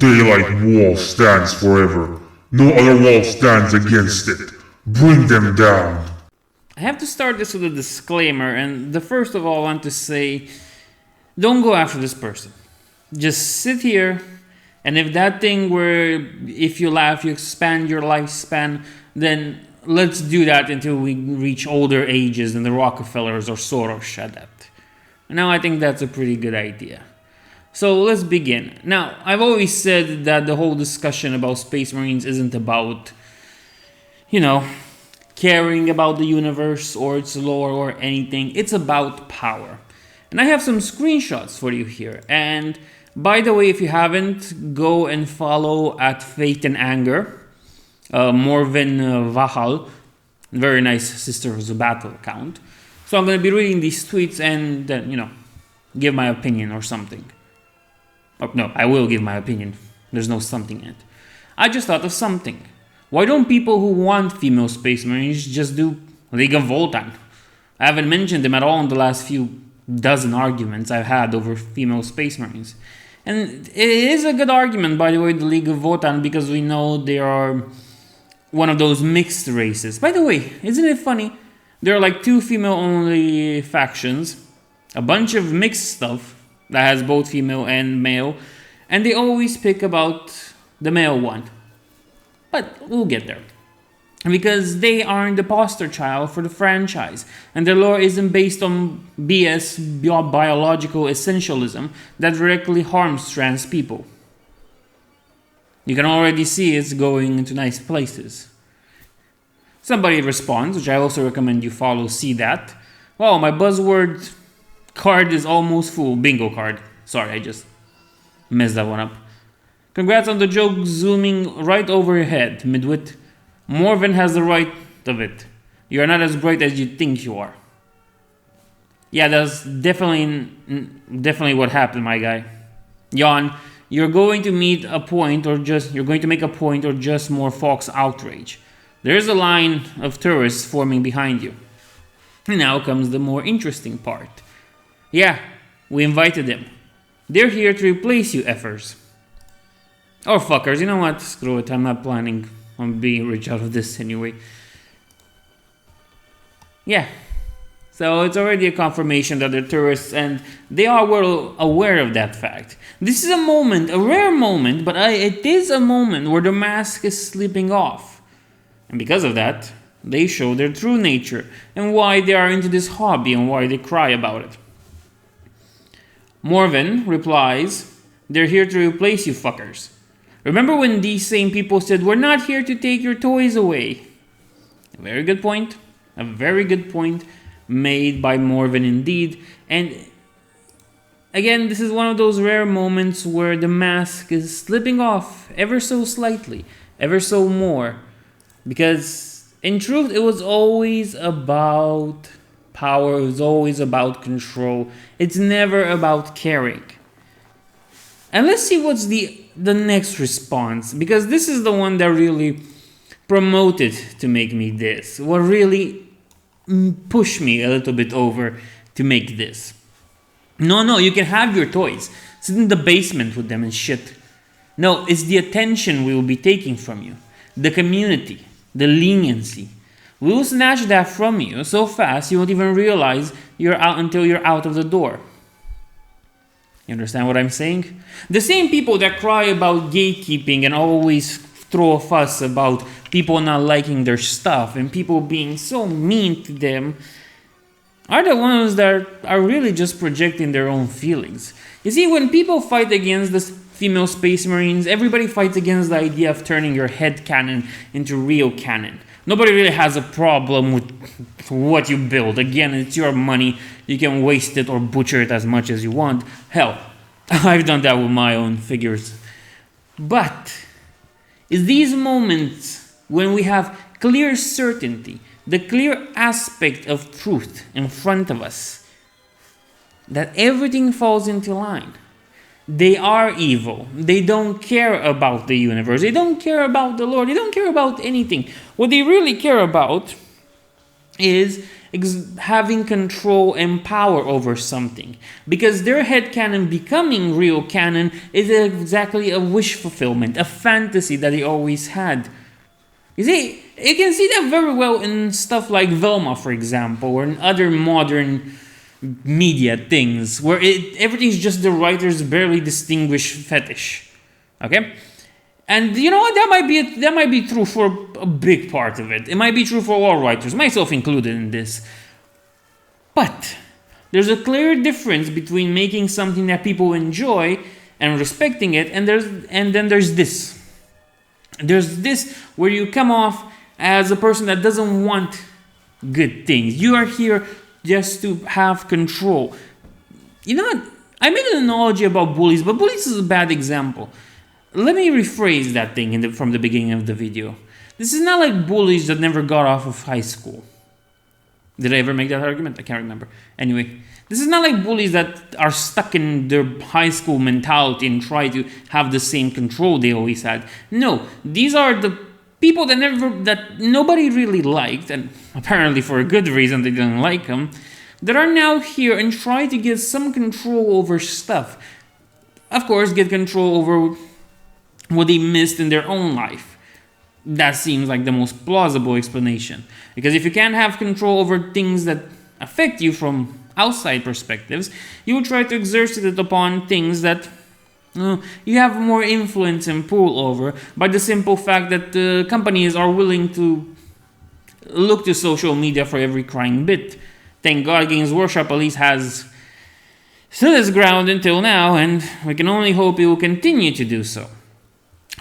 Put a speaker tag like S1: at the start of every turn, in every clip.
S1: Daylight Wall stands forever. No other wall stands against it. Bring them down.
S2: I have to start this with a disclaimer, and the first of all, I want to say, don't go after this person. Just sit here, and if that thing where if you laugh, you expand your lifespan, then let's do that until we reach older ages than the Rockefellers or Soros had that. Now, I think that's a pretty good idea. So let's begin. Now, I've always said that the whole discussion about Space Marines isn't about, caring about the universe or its lore or anything. It's about power. And I have some screenshots for you here. And by the way, if you haven't, go and follow at Fate and Anger, Morven Vahal, very nice Sisters of Battle account. So I'm going to be reading these tweets and then, give my opinion or something. No, I will give my opinion. There's no something in it. I just thought of something. Why don't people who want female Space Marines just do League of Votan? I haven't mentioned them at all in the last few dozen arguments I've had over female Space Marines. And it is a good argument, by the way, the League of Votan, because we know they are one of those mixed races. By the way, isn't it funny? There are like 2 female-only factions, a bunch of mixed stuff that has both female and male, and they always pick about the male one. But we'll get there. Because they aren't the poster child for the franchise, and their lore isn't based on BS biological essentialism that directly harms trans people. You can already see it's going into nice places. Somebody responds, which I also recommend you follow, see that. Wow, my buzzword card is almost full. Bingo card. Sorry, I just messed that one up. Congrats on the joke zooming right over your head, midwit. Morven has the right of it. You're not as bright as you think you are. Yeah, that's definitely what happened, my guy. Jan, you're going to make a point or just more Fox outrage. There's a line of tourists forming behind you. And now comes the more interesting part. Yeah, we invited them. They're here to replace you effers. Or fuckers, you know what? Screw it, I'm not planning on being rich out of this anyway. Yeah. So it's already a confirmation that they're tourists and they are well aware of that fact. This is a moment, a rare moment, but it is a moment where the mask is slipping off. And because of that, they show their true nature and why they are into this hobby and why they cry about it. Morven replies, they're here to replace you fuckers. Remember when these same people said, we're not here to take your toys away? A very good point. A very good point made by Morven indeed. And again, this is one of those rare moments where the mask is slipping off ever so slightly, ever so more. Because in truth, it was always about power. It was always about control. It's never about caring. And let's see what's the next response, because this is the one that really promoted to make me this. What really pushed me a little bit over to make this. No, you can have your toys. Sit in the basement with them and shit. No, it's the attention we will be taking from you. The community. The leniency. We will snatch that from you so fast you won't even realize you're out until you're out of the door. You understand what I'm saying? The same people that cry about gatekeeping and always throw a fuss about people not liking their stuff and people being so mean to them are the ones that are really just projecting their own feelings. You see, when people fight against the female Space Marines, everybody fights against the idea of turning your head canon into real canon. Nobody really has a problem with what you build. Again, it's your money. You can waste it or butcher it as much as you want. Hell, I've done that with my own figures. But it's these moments when we have clear certainty, the clear aspect of truth in front of us, that everything falls into line. They are evil. They don't care about the universe. They don't care about the Lord. They don't care about anything. What they really care about is having control and power over something. Because their headcanon becoming real canon is exactly a wish fulfillment, a fantasy that they always had. You see, you can see that very well in stuff like Velma, for example, or in other modern media things, where everything's just the writer's barely distinguished fetish. Okay? And you know what? That might be true for a big part of it. It might be true for all writers, myself included in this. But there's a clear difference between making something that people enjoy and respecting it, and then there's this. There's this where you come off as a person that doesn't want good things. You are here just to have control. You know what? I made an analogy about bullies, but bullies is a bad example. Let me rephrase that thing from the beginning of the video. This is not like bullies that never got off of high school. Did I ever make that argument? I can't remember. Anyway, this is not like bullies that are stuck in their high school mentality and try to have the same control they always had. No, these are the people that nobody really liked, and apparently for a good reason they didn't like them, that are now here and try to get some control over stuff. Of course, get control over what they missed in their own life. That seems like the most plausible explanation. Because if you can't have control over things that affect you from outside perspectives, you will try to exert it upon things that you have more influence and pull over, by the simple fact that companies are willing to look to social media for every crying bit. Thank God Games Workshop at least has stood its ground until now, and we can only hope it will continue to do so.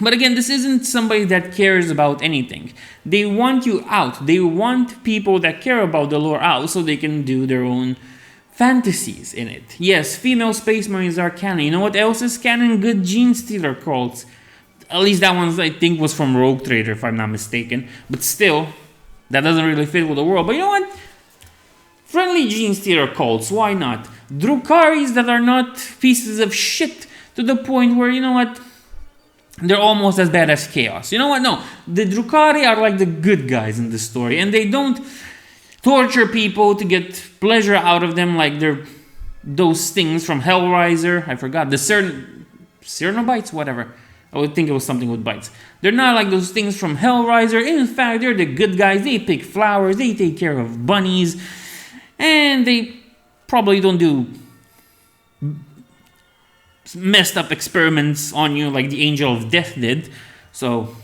S2: But again, this isn't somebody that cares about anything. They want you out. They want people that care about the lore out so they can do their own fantasies in it. Yes, female space marines are canon. You know what else is canon? Good gene stealer cults. At least that one I think was from Rogue Trader, if I'm not mistaken. But still, that doesn't really fit with the world. But you know what? Friendly gene stealer cults, why not? Drukaris that are not pieces of shit to the point where, you know what? They're almost as bad as Chaos. You know what? No, the Drukari are like the good guys in this story, and they don't torture people to get pleasure out of them like they're those things from Hellraiser. I forgot. The Cernobites? Whatever. I would think it was something with bites. They're not like those things from Hellraiser. In fact, they're the good guys. They pick flowers. They take care of bunnies. And they probably don't do messed up experiments on you like the Angel of Death did. So,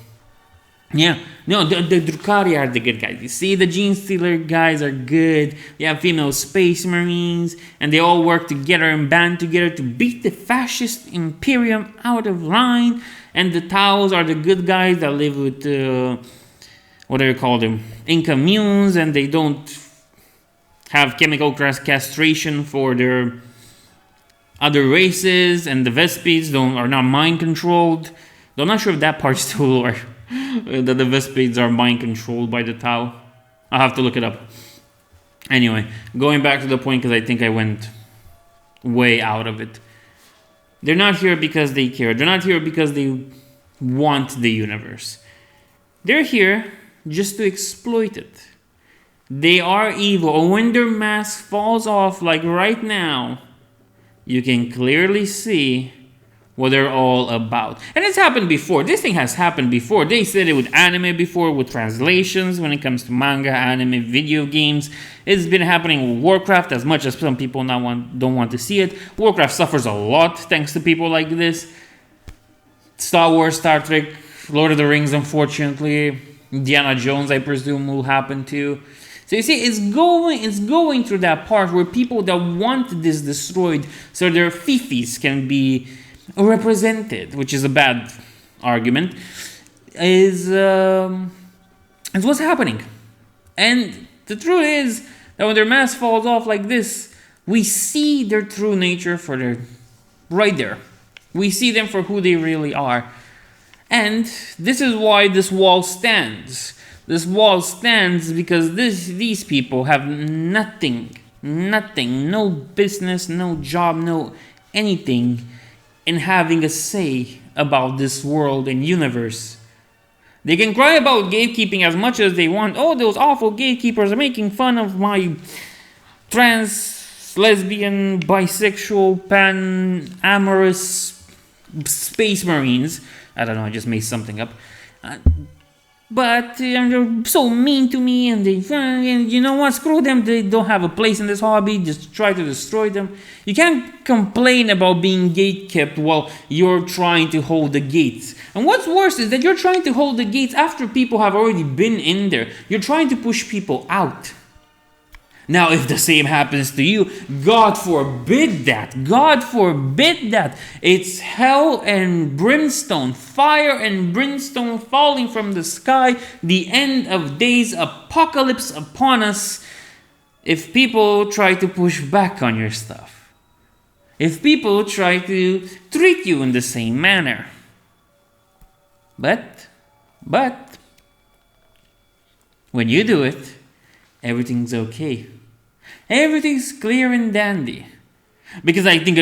S2: yeah. No, the Drukari are the good guys. You see, the Gene Stealer guys are good. You have female space marines, and they all work together and band together to beat the fascist Imperium out of line. And the Taos are the good guys that live with, what do you call them? Incommunes, and they don't have chemical castration for their other races, and the Vespids are not mind controlled. Though I'm not sure if that part's still lore. That the Vespids are mind controlled by the Tau. I'll have to look it up. Anyway, going back to the point because I think I went way out of it. They're not here because they care. They're not here because they want the universe. They're here just to exploit it. They are evil. And when their mask falls off, like right now, you can clearly see what they're all about. And it's happened before. This thing has happened before. They said it with anime before, with translations, when it comes to manga, anime, video games. It's been happening with Warcraft, as much as some people don't want to see it. Warcraft suffers a lot thanks to people like this. Star Wars, Star Trek, Lord of the Rings, unfortunately. Indiana Jones, I presume, will happen too. So you see, it's going through that part where people that want this destroyed so their fifis can be represented, which is a bad argument, is what's happening. And the truth is that when their mask falls off like this, we see their true nature right there. We see them for who they really are. And this is why this wall stands. This wall stands because these people have nothing, no business, no job, no anything in having a say about this world and universe. They can cry about gatekeeping as much as they want. Oh, those awful gatekeepers are making fun of my trans, lesbian, bisexual, pan-amorous space marines. I don't know, I just made something up. But they're so mean to me, and and you know what? Screw them. They don't have a place in this hobby. Just try to destroy them. You can't complain about being gatekept while you're trying to hold the gates. And what's worse is that you're trying to hold the gates after people have already been in there. You're trying to push people out. Now, if the same happens to you, God forbid that. God forbid that. It's hell and brimstone, fire and brimstone falling from the sky, the end of days, apocalypse upon us, if people try to push back on your stuff. If people try to treat you in the same manner. But, when you do it, everything's okay. Everything's clear and dandy. Because I think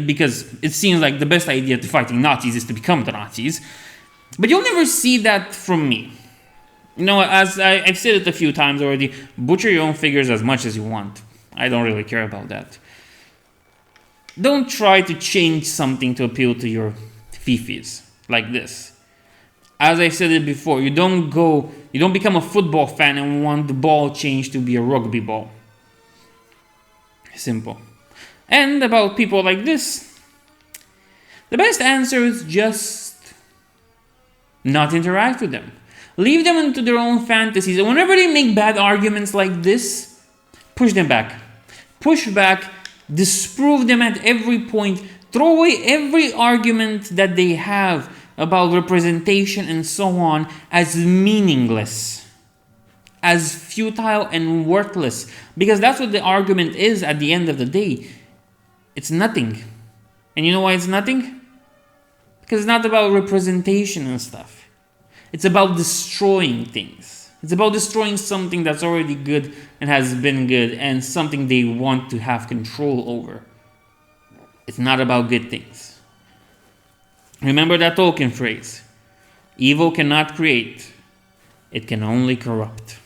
S2: because it seems like the best idea to fighting Nazis is to become the Nazis. But you'll never see that from me. You know, as I've said it a few times already, butcher your own figures as much as you want. I don't really care about that. Don't try to change something to appeal to your fifis like this. As I said it before, you don't become a football fan and want the ball changed to be a rugby ball. Simple. And about people like this, the best answer is just not interact with them. Leave them into their own fantasies. And whenever they make bad arguments like this, push them back. Push back, disprove them at every point, throw away every argument that they have about representation and so on as meaningless, as futile and worthless, because that's what the argument is at the end of the day. It's nothing. And you know why it's nothing? Because it's not about representation and stuff. It's about destroying things. It's about destroying something that's already good and has been good and something they want to have control over. It's not about good things. Remember that Tolkien phrase: evil cannot create, it can only corrupt.